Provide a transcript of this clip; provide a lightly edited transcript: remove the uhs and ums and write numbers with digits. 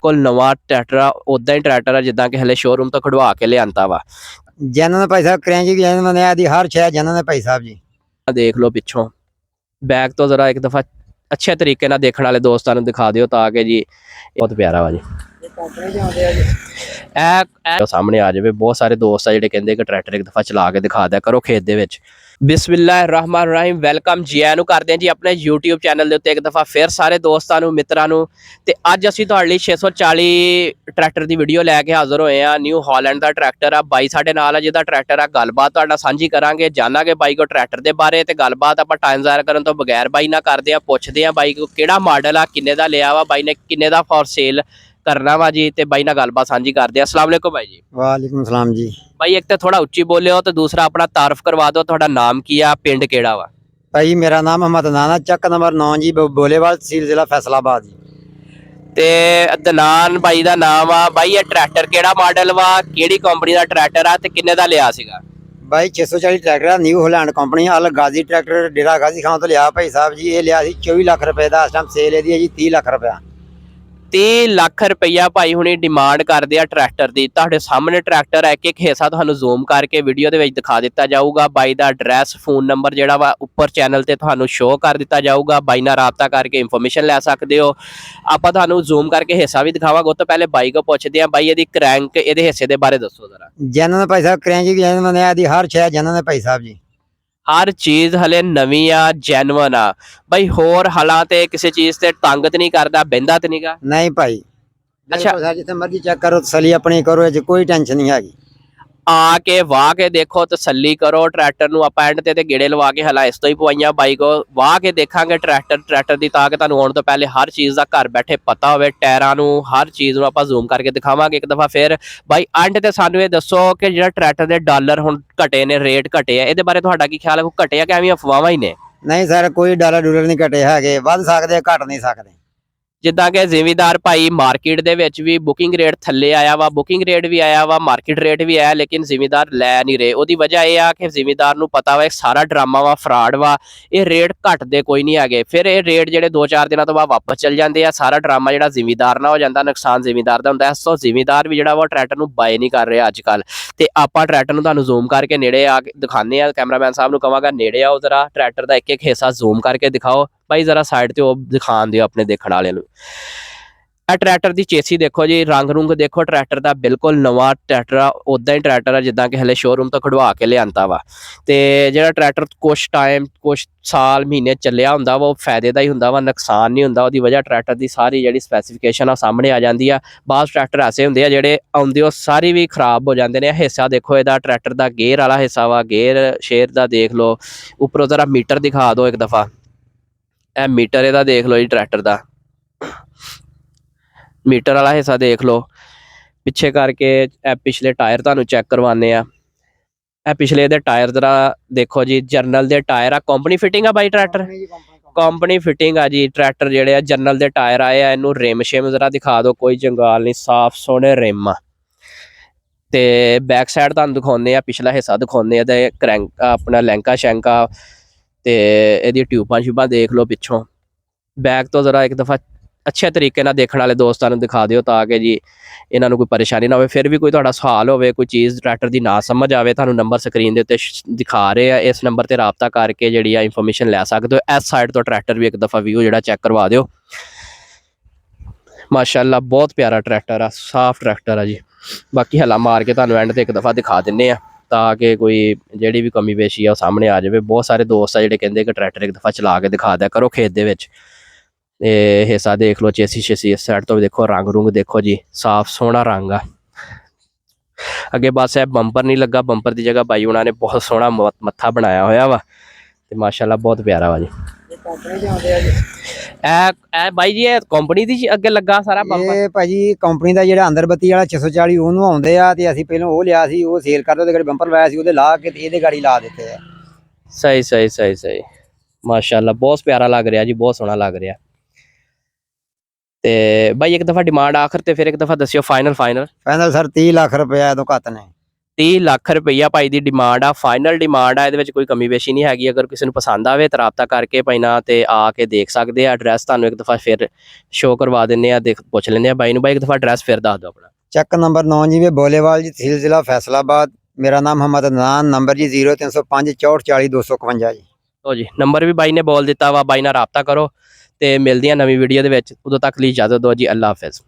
ਬਿਲਕੁਲ ਨਵਾਂ ਟਰੈਕਟਰ ਆ, ਉਦਾਂ ਹੀ ਟਰੈਕਟਰ ਆ ਜਿੱਦਾਂ ਕਿ ਹਲੇ ਸ਼ੋਰੂਮ ਤੋਂ ਖੜਵਾ ਕੇ ਲਿਆਂਦਾ ਵਾ। ਜਨਨ ਭਾਈ ਸਾਹਿਬ ਕਰੈਂਜੀ ਜਨਨ ਨੇ ਆਦੀ ਹਰ ਸ਼ੈ ਜਨਨ ਭਾਈ ਸਾਹਿਬ ਜੀ। ਦੇਖ ਲਓ ਪਿੱਛੋਂ ਬੈਕ ਤੋਂ ਜ਼ਰਾ ਇੱਕ ਦਫਾ ਅੱਛੇ ਤਰੀਕੇ ਨਾਲ ਦੇਖਣ ਵਾਲੇ ਦੋਸਤਾਂ ਨੂੰ ਦਿਖਾ ਦਿਓ ਤਾਂ ਕਿ ਜੀ ਬਹੁਤ ਪਿਆਰਾ ਵਾ ਜੀ। ਇਹ ਸਾਹਮਣੇ ਆ ਜਾਵੇ। ਬਹੁਤ ਸਾਰੇ ਦੋਸਤ ਆ ਜਿਹੜੇ ਕਹਿੰਦੇ ਕਿ ਟਰੈਕਟਰ ਇੱਕ ਦਫਾ ਚਲਾ ਕੇ ਦਿਖਾ ਦਿਆ ਕਰੋ ਖੇਤ ਦੇ ਵਿੱਚ। ਬਿਸਮਿਲ੍ਲਾਹਿਰਰਹਿਮਾਨਿਰਰਹੀਮ। ਵੈਲਕਮ ਜੀ ਆਇਆਂ ਨੂੰ ਕਰਦੇ ਹਾਂ ਜੀ ਆਪਣੇ YouTube ਚੈਨਲ ਦੇ ਉੱਤੇ ਇੱਕ ਦਫਾ ਫਿਰ ਸਾਰੇ ਦੋਸਤਾਂ ਨੂੰ ਮਿੱਤਰਾਂ ਨੂੰ। ਤੇ ਅੱਜ ਅਸੀਂ ਤੁਹਾਡੇ ਲਈ 640 ਟਰੈਕਟਰ ਦੀ ਵੀਡੀਓ ਲੈ ਕੇ ਹਾਜ਼ਰ ਹੋਏ ਆ। ਨਿਊ ਹਾਲੈਂਡ ਦਾ ਟਰੈਕਟਰ ਆ, ਬਾਈ ਸਾਡੇ ਨਾਲ ਆ ਜਿਹਦਾ ਟਰੈਕਟਰ ਆ। ਗੱਲਬਾਤ ਤੁਹਾਡਾ ਸਾਂਝੀ ਕਰਾਂਗੇ, ਜਾਣਾਂਗੇ ਬਾਈ ਕੋ ਟਰੈਕਟਰ ਦੇ ਬਾਰੇ ਤੇ ਗੱਲਬਾਤ ਆਪਾਂ ਟਾਈਮ ਜ਼ਾਇਆ ਕਰਨ ਤੋਂ ਬਗੈਰ ਬਾਈ ਨਾਲ ਕਰਦੇ ਆ। ਪੁੱਛਦੇ ਆ ਬਾਈ ਕੋ ਕਿਹੜਾ ਮਾਡਲ ਆ, ਕਿੰਨੇ ਦਾ ਲਿਆ ਵਾ, ਬਾਈ ਨੇ ਕਿੰਨੇ ਦਾ ਫॉर ਸੇਲ ਕਰਨਾ ਵਾ ਜੀ। ਤੇ ਬਾਈ ਨਾਲ ਗੱਲਬਾਤ ਸਾਂਝੀ ਕਰਦੇ ਆ। अस्सलाम वालेकुम ਬਾਈ ਜੀ। ਵਾਲੇਕੁਮ ਸਲਾਮ ਜੀ। ਬਾਈ ਇੱਕ ਤੇ ਥੋੜਾ ਉੱਚੀ ਬੋਲਿਓ ਤੇ ਦੂਸਰਾ ਆਪਣਾ ਤਾਰਫ ਕਰਵਾ ਦਿਓ। ਤੁਹਾਡਾ ਨਾਮ ਕੀ ਆ, ਪਿੰਡ ਕਿਹੜਾ ਵਾ? ਭਾਈ ਮੇਰਾ ਨਾਮ ਅਹਿਮਦ ਨਾਨਾ, ਚੱਕ ਨੰਬਰ 9 ਜੀ, ਬੋਲੇਵਾਲ, ਤਹਿਸੀਲ ਜ਼ਿਲ੍ਹਾ ਫੈਸਲਾਬਾਦ ਜੀ। ਤੇ ਅਦਨਾਨ ਬਾਈ ਦਾ ਨਾਮ ਆ। ਬਾਈ ਇਹ ਟਰੈਕਟਰ ਕਿਹੜਾ ਮਾਡਲ ਵਾ, ਕਿਹੜੀ ਕੰਪਨੀ ਦਾ ਟਰੈਕਟਰ ਆ ਤੇ ਕਿੰਨੇ ਦਾ ਲਿਆ ਸੀਗਾ? ਬਾਈ 640 ਟਰੈਕਟਰ ਆ, ਨਿਊ ਹਾਲੈਂਡ ਕੰਪਨੀ, ਅਲ ਗਾਜ਼ੀ ਟਰੈਕਟਰ, ਡੇਰਾ ਗਾਜ਼ੀ ਖਾਨ ਤੋਂ ਲਿਆ ਭਾਈ ਸਾਹਿਬ ਜੀ। ਇਹ ਲਿਆ ਸੀ 24 ਲੱਖ ਰੁਪਏ ਦਾ। ਇਸ ਟਾਈਮ ਸੇਲ ਇਹਦੀ ਹੈ ਜੀ 30 ਲੱਖ ਰੁਪਇਆ। 30 ਲੱਖ ਰੁਪਈਆ ਭਾਈ ਹੁਣੀ ਡਿਮਾਂਡ ਕਰਦੇ ਆ ਟਰੈਕਟਰ ਦੀ। ਤੁਹਾਡੇ ਸਾਹਮਣੇ ਟਰੈਕਟਰ ਹੈ, ਇੱਕ ਹਿੱਸਾ ਤੁਹਾਨੂੰ ਜ਼ੂਮ ਕਰਕੇ ਵੀਡੀਓ ਦੇ ਵਿੱਚ ਦਿਖਾ ਦਿੱਤਾ ਜਾਊਗਾ। ਬਾਈ ਦਾ ਐਡਰੈਸ, ਫੋਨ ਨੰਬਰ ਜਿਹੜਾ ਵਾ ਉੱਪਰ ਚੈਨਲ ਤੇ ਤੁਹਾਨੂੰ ਸ਼ੋਅ ਕਰ ਦਿੱਤਾ ਜਾਊਗਾ। ਬਾਈ ਨਾਲ ਰਾਬਤਾ ਕਰਕੇ ਇਨਫੋਰਮੇਸ਼ਨ ਲੈ ਸਕਦੇ ਹੋ। ਆਪਾਂ ਤੁਹਾਨੂੰ ਜ਼ੂਮ ਕਰਕੇ ਹਿੱਸਾ ਵੀ ਦਿਖਾਵਾਂਗੇ। ਉਹ ਤੋਂ ਪਹਿਲੇ ਬਾਈ ਕੋ ਪੁੱਛਦੇ ਆ, ਬਾਈ ਇਹਦੀ ਕਰੈਂਕ, ਇਹਦੇ ਹਿੱਸੇ ਦੇ ਬਾਰੇ ਦੱਸੋ ਜ਼ਰਾ। ਜਨਨ ਭਾਈ ਸਾਹਿਬ ਕਰੈਂਜੀ ਜਨਨ ਨੇ ਆਦੀ ਹਰ ਸ਼ੈ ਜਨਨ ਭਾਈ ਸਾਹਿਬ ਜੀ। ਹਰ ਚੀਜ਼ ਹਲੇ ਨਵੀਂ ਆ, ਜੈਨੂਅਨ ਆ ਬਾਈ। ਹੋਰ ਹਾਲਾਂ ਤੇ ਕਿਸੇ ਚੀਜ਼ ਤੇ ਤੰਗ ਤੇ ਨਹੀਂ ਕਰਦਾ, ਬਹਿੰਦਾ ਤੇ ਨਹੀਂਗਾ? ਨਹੀਂ ਭਾਈ। ਅੱਛਾ। ਸਰ ਜਿੱਥੇ ਮਰਜ਼ੀ ਚੈੱਕ ਕਰੋ, ਤਸੱਲੀ ਆਪਣੀ ਕਰੋ, ਇਹ 'ਚ ਕੋਈ ਟੈਨਸ਼ਨ ਨਹੀਂ ਹੈਗੀ। ਆ ਕੇ ਵਾਹ ਕੇ ਦੇਖੋ, ਤਸੱਲੀ ਕਰੋ ਟਰੈਕਟਰ ਨੂੰ। ਆਪਾਂ ਐਂਡ ਤੇ ਗੇੜੇ ਲਵਾ ਕੇ ਹਲਾ ਇਸ ਤੋਂ ਹੀ ਪਵਾਈਆਂ ਬਾਈ ਕੋ। ਵਾਹ ਕੇ ਦੇਖਾਂਗੇ ਟਰੈਕਟਰ ਦੀ, ਤਾਂ ਕਿ ਤੁਹਾਨੂੰ ਆਉਣ ਤੋਂ ਪਹਿਲੇ ਹਰ ਚੀਜ਼ ਦਾ ਘਰ ਬੈਠੇ ਪਤਾ ਹੋਵੇ। ਟਾਇਰਾਂ ਨੂੰ, ਹਰ ਚੀਜ਼ ਨੂੰ ਆਪਾਂ ਜ਼ੂਮ ਕਰਕੇ ਦਿਖਾਵਾਂਗੇ ਇੱਕ ਦਫਾ ਫਿਰ। ਬਾਈ ਐਂਡ ਤੇ ਸਾਨੂੰ ਇਹ ਦੱਸੋ ਕਿ ਜਿਹੜਾ ਟਰੈਕਟਰ ਦੇ ਡਾਲਰ ਹੁਣ ਘਟੇ ਨੇ, ਰੇਟ ਘਟੇ ਆ, ਇਹਦੇ ਬਾਰੇ ਤੁਹਾਡਾ ਕੀ ਖਿਆਲ ਹੈ? ਕੋਈ ਘਟੇ ਆ ਕਿ ਐਵੇਂ ਅਫਵਾਹਾਂ ਹੀ ਨੇ? ਨਹੀਂ ਸਰ, ਕੋਈ ਡਾਲਰ ਡੂਲਰ ਨਹੀਂ ਘਟੇ ਹੈਗੇ। ਵੱਧ ਸਕਦੇ, ਘਟ ਨਹੀਂ ਸਕਦੇ। ਜਿੱਦਾਂ ਕਿ ਜ਼ਿਮੀਦਾਰ ਭਾਈ ਮਾਰਕੀਟ ਦੇ ਵਿੱਚ ਵੀ ਬੁਕਿੰਗ ਰੇਟ ਥੱਲੇ ਆਇਆ ਵਾ, ਬੁਕਿੰਗ ਰੇਟ ਵੀ ਆਇਆ ਵਾ, ਮਾਰਕੀਟ ਰੇਟ ਵੀ ਆਇਆ, ਲੇਕਿਨ ਜ਼ਿਮੀਦਾਰ ਲੈ ਨਹੀਂ ਰਹੇ। ਉਹਦੀ ਵਜ੍ਹਾ ਇਹ ਆ ਕਿ ਜ਼ਿਮੀਦਾਰ ਨੂੰ ਪਤਾ ਵਾ ਇਹ ਸਾਰਾ ਡਰਾਮਾ ਵਾ, ਫਰਾਡ ਵਾ, ਇਹ ਰੇਟ ਘਟਦੇ ਕੋਈ ਨਹੀਂ ਹੈਗੇ। ਫਿਰ ਇਹ ਰੇਟ ਜਿਹੜੇ 2-4 ਦਿਨਾਂ ਤੋਂ ਬਾਅਦ ਵਾਪਸ ਚੱਲ ਜਾਂਦੇ ਆ। ਸਾਰਾ ਡਰਾਮਾ ਜਿਹੜਾ ਜ਼ਿਮੀਦਾਰ ਨਾਲ ਹੋ ਜਾਂਦਾ, ਨੁਕਸਾਨ ਜ਼ਿਮੀਦਾਰ ਦਾ ਹੁੰਦਾ। ਸੋ ਜ਼ਿਮੀਦਾਰ ਵੀ ਜਿਹੜਾ ਵਾ ਟਰੈਕਟਰ ਨੂੰ ਬਾਏ ਨਹੀਂ ਕਰ ਰਿਹਾ ਅੱਜ ਕੱਲ। ਤੇ ਆਪਾਂ ਟਰੈਕਟਰ ਨੂੰ ਤੁਹਾਨੂੰ ਜ਼ੂਮ ਕਰਕੇ ਨੇੜੇ ਆ ਕੇ ਦਿਖਾਉਂਦੇ ਆ। ਕੈਮਰਾਮੈਨ ਸਾਹਿਬ ਨੂੰ ਕਹਾਂਗਾ ਨੇੜੇ ਆਓ ਜ਼ਰਾ, ਟਰੈਕਟਰ ਦਾ ਇੱਕ ਹਿੱਸਾ ਜ਼ੂਮ ਕਰਕੇ ਦਿਖਾਓ। ਭਾਈ ਜ਼ਰਾ ਸਾਈਡ ਤੇ ਉਹ ਦਿਖਾਣ ਦਿਓ ਆਪਣੇ ਦੇਖਣ ਵਾਲਿਆਂ ਨੂੰ। ਇਹ ਟਰੈਕਟਰ ਦੀ ਚੇਸੀ ਦੇਖੋ ਜੀ, ਰੰਗ ਰੁੰਗ ਦੇਖੋ ਟਰੈਕਟਰ ਦਾ, ਬਿਲਕੁਲ ਨਵਾਂ ਟਰੈਕਟਰ ਆ, ਉਦਾਂ ਹੀ ਟਰੈਕਟਰ ਆ ਜਿੱਦਾਂ ਕਿ ਹਲੇ ਸ਼ੋਰੂਮ ਤੋਂ ਖੜਵਾ ਕੇ ਲਿਆਂਦਾ ਵਾ। ਤੇ ਜਿਹੜਾ ਟਰੈਕਟਰ ਕੁਛ ਟਾਈਮ, ਕੁਛ ਸਾਲ, ਮਹੀਨੇ ਚੱਲਿਆ ਹੁੰਦਾ ਵਾ, ਉਹ ਫਾਇਦੇ ਦਾ ਹੀ ਹੁੰਦਾ ਵਾ, ਨੁਕਸਾਨ ਨਹੀਂ ਹੁੰਦਾ। ਉਹਦੀ ਵਜ੍ਹਾ ਟਰੈਕਟਰ ਦੀ ਸਾਰੀ ਜਿਹੜੀ ਸਪੈਸੀਫਿਕੇਸ਼ਨ ਆ ਸਾਹਮਣੇ ਆ ਜਾਂਦੀ ਆ। ਬਾਅਦ ਟਰੈਕਟਰ ਐਸੇ ਹੁੰਦੇ ਆ ਜਿਹੜੇ ਆਉਂਦੇ ਉਹ ਸਾਰੀ ਵੀ ਖਰਾਬ ਹੋ ਜਾਂਦੇ ਨੇ। ਹਿੱਸਾ ਦੇਖੋ ਇਹਦਾ, ਟਰੈਕਟਰ ਦਾ ਗੇਅਰ ਵਾਲਾ ਹਿੱਸਾ ਵਾ, ਗੇਅਰ ਸ਼ੇਅਰ ਦਾ ਦੇਖ ਲਓ। ਉੱਪਰੋਂ ਜ਼ਰਾ ਮੀਟਰ ਦਿਖਾ ਦਿਓ ਇੱਕ ਦਫਾ। ਇਹ ਮੀਟਰ ਇਹਦਾ ਦੇਖ ਲਓ ਜੀ, ਟਰੈਕਟਰ ਦਾ ਮੀਟਰ ਵਾਲਾ ਹਿੱਸਾ ਦੇਖ ਲਓ। ਪਿੱਛੇ ਕਰਕੇ ਇਹ ਪਿਛਲੇ ਟਾਇਰ ਤੁਹਾਨੂੰ ਚੈੱਕ ਕਰਵਾਉਂਦੇ ਆ। ਇਹ ਪਿਛਲੇ ਦੇ ਟਾਇਰ ਜ਼ਰਾ ਦੇਖੋ ਜੀ, ਜਰਨਲ ਦੇ ਟਾਇਰ ਆ। ਕੰਪਨੀ ਫਿਟਿੰਗ ਆ ਬਾਈ ਟਰੈਕਟਰ, ਕੰਪਨੀ ਫਿਟਿੰਗ ਆ ਜੀ। ਟਰੈਕਟਰ ਜਿਹੜੇ ਆ ਜਰਨਲ ਦੇ ਟਾਇਰ ਆਏ ਆ। ਇਹਨੂੰ ਰਿਮ ਸ਼ਿਮ ਜ਼ਰਾ ਦਿਖਾ ਦਿਓ, ਕੋਈ ਜੰਗਾਲ ਨਹੀਂ, ਸਾਫ ਸੋਹਣੇ ਰਿਮ ਆ। ਤੇ ਬੈਕ ਸਾਈਡ ਤੁਹਾਨੂੰ ਦਿਖਾਉਂਦੇ ਆ, ਪਿਛਲਾ ਹਿੱਸਾ ਦਿਖਾਉਂਦੇ ਆ ਤੇ ਕਰੈਂਕ ਆਪਣਾ ਲੈਂਕਾ ਸ਼ੈਂਕਾ ਤੇ ਇਹਦੀ ਟਿਊਬਾਂ ਸ਼ਿਊਬਾਂ ਦੇਖ ਲਓ ਪਿੱਛੋਂ। ਬੈਕ ਤੋਂ ਜ਼ਰਾ ਇੱਕ ਦਫਾ ਅੱਛੇ ਤਰੀਕੇ ਨਾਲ ਦੇਖਣ ਵਾਲੇ ਦੋਸਤਾਂ ਨੂੰ ਦਿਖਾ ਦਿਓ ਤਾਂ ਕਿ ਜੀ ਇਹਨਾਂ ਨੂੰ ਕੋਈ ਪਰੇਸ਼ਾਨੀ ਨਾ ਹੋਵੇ। ਫਿਰ ਵੀ ਕੋਈ ਤੁਹਾਡਾ ਸਵਾਲ ਹੋਵੇ, ਕੋਈ ਚੀਜ਼ ਟਰੈਕਟਰ ਦੀ ਨਾ ਸਮਝ ਆਵੇ, ਤੁਹਾਨੂੰ ਨੰਬਰ ਸਕਰੀਨ ਦੇ ਉੱਤੇ ਦਿਖਾ ਰਹੇ ਆ, ਇਸ ਨੰਬਰ ਤੇ ਰਾਬਤਾ ਕਰਕੇ ਜਿਹੜੀ ਆ ਇਨਫੋਰਮੇਸ਼ਨ ਲੈ ਸਕਦੇ ਹੋ। ਇਸ ਸਾਈਡ ਤੋਂ ਟਰੈਕਟਰ ਵੀ ਇੱਕ ਦਫਾ ਵਿਊ ਜਿਹੜਾ ਚੈੱਕ ਕਰਵਾ ਦਿਓ। ਮਾਸ਼ਾਅੱਲਾ ਬਹੁਤ ਪਿਆਰਾ ਟਰੈਕਟਰ ਆ, ਸਾਫ ਟਰੈਕਟਰ ਆ ਜੀ। ਬਾਕੀ ਹਲਾ ਮਾਰ ਕੇ ਤੁਹਾਨੂੰ ਐਂਡ ਤੇ ਇੱਕ ਦਫਾ ਦਿਖਾ ਦਿੰਨੇ ਆ ਤਾਂ ਕਿ ਕੋਈ ਜਿਹੜੀ ਵੀ ਕਮੀ ਪੇਸ਼ੀ ਆ ਉਹ ਸਾਹਮਣੇ ਆ ਜਾਵੇ। ਬਹੁਤ ਸਾਰੇ ਦੋਸਤ ਆ ਜਿਹੜੇ ਕਹਿੰਦੇ ਕਿ ਟਰੈਕਟਰ ਇੱਕ ਦਫਾ ਚਲਾ ਕੇ ਦਿਖਾ ਦਿਆ ਕਰੋ ਖੇਤ ਦੇ ਵਿੱਚ। ਇਹ ਹਿੱਸਾ ਦੇਖ ਲਓ, ਚੇਸੀ ਇਸ ਸਾਈਡ ਤੋਂ ਵੀ ਦੇਖੋ, ਰੰਗ ਰੁੰਗ ਦੇਖੋ ਜੀ, ਸਾਫ ਸੋਹਣਾ ਰੰਗ ਆ। ਅੱਗੇ ਬਸ ਇਹ ਬੰਪਰ ਨਹੀਂ ਲੱਗਾ, ਬੰਪਰ ਦੀ ਜਗ੍ਹਾ ਬਾਈ ਉਹਨਾਂ ਨੇ ਬਹੁਤ ਸੋਹਣਾ ਮੱਥਾ ਬਣਾਇਆ ਹੋਇਆ ਵਾ ਤੇ ਮਾਸ਼ਾਅੱਲਾ ਬਹੁਤ ਪਿਆਰਾ ਵਾ ਜੀ। ਇਹ ਬਾਈ ਜੀ ਇਹ ਕੰਪਨੀ ਦੀ ਅੱਗੇ ਲੱਗਾ ਸਾਰਾ ਬੰਪਰ? ਇਹ ਭਾਜੀ ਕੰਪਨੀ ਦਾ ਜਿਹੜਾ ਅੰਦਰ ਬੱਤੀ ਵਾਲਾ 640 ਉਹਨੂੰ ਆਉਂਦੇ ਆ ਤੇ ਅਸੀਂ ਪਹਿਲਾਂ ਉਹ ਲਿਆ ਸੀ, ਉਹ ਸੇਲ ਕਰਦੇ ਉਹਦੇ ਬੰਪਰ ਲਾਇਆ ਸੀ, ਉਹਦੇ ਲਾ ਕੇ ਤੇ ਇਹਦੇ ਗਾੜੀ ਲਾ ਦਿੱਤੇ ਆ। ਸਹੀ ਮਾਸ਼ਾਅੱਲਾ ਬਹੁਤ ਪਿਆਰਾ ਲੱਗ ਰਿਹਾ ਜੀ, ਬਹੁਤ ਸੋਹਣਾ ਲੱਗ ਰਿਹਾ। ਤੇ ਬਾਈ ਇੱਕ ਦਫਾ ਡਿਮਾਂਡ ਆਖਰ ਤੇ ਫਿਰ ਇੱਕ ਦਫਾ ਦੱਸਿਓ ਫਾਈਨਲ ਸਰ 30 ਲੱਖ ਰੁਪਇਆ ਤੋਂ ਘੱਟ ਨੇ। 30 ਲੱਖ ਰੁਪਈਆ ਭਾਈ ਦੀ ਡਿਮਾਂਡ ਆ, ਫਾਈਨਲ ਡਿਮਾਂਡ ਆ, ਇਹਦੇ ਵਿੱਚ ਕੋਈ ਕਮੀ ਪੇਸ਼ੀ ਨਹੀਂ ਹੈਗੀ। ਅਗਰ ਕਿਸੇ ਨੂੰ ਪਸੰਦ ਆਵੇ ਤਾਂ ਰਾਬਤਾ ਕਰਕੇ ਭਾਈ ਨਾਲ ਤੇ ਆ ਕੇ ਦੇਖ ਸਕਦੇ ਆ। ਐਡਰੈਸ ਤੁਹਾਨੂੰ ਇੱਕ ਦਫਾ ਫਿਰ ਸ਼ੋਅ ਕਰਵਾ ਦਿੰਨੇ ਆ, ਦੇਖ ਪੁੱਛ ਲੈਂਦੇ ਆ ਬਾਈ ਨੂੰ। ਬਾਈ ਇੱਕ ਦਫਾ ਐਡਰੈਸ ਫਿਰ ਦੱਸ ਦਿਓ ਆਪਣਾ। ਚੱਕ ਨੰਬਰ 9 ਜੀ ਬੋਲੇਵਾਲ ਜੀ, ਤਹਿਸੀਲ ਜ਼ਿਲ੍ਹਾ ਫੈਸਲਾਬਾਦ। ਮੇਰਾ ਨਾਮ ਮੁਹੰਮਦ ਅਦਨਾਨ, ਨੰਬਰ ਜੀ 0305 64 40 251 ਜੀ। ਲਓ ਜੀ, ਨੰਬਰ ਵੀ ਬਾਈ ਨੇ ਬੋਲ ਦਿੱਤਾ ਵਾ। ਬਾਈ ਨਾਲ ਰਾਬਤਾ ਕਰੋ ਤੇ ਮਿਲਦੀਆਂ ਨਵੀਂ ਵੀਡੀਓ ਦੇ ਵਿੱਚ। ਉਦੋਂ ਤੱਕ ਲਈ ਇਜਾਜ਼ਤ ਦਿਓ ਜੀ, ਅੱਲਾ ਹਾਫਿਜ਼।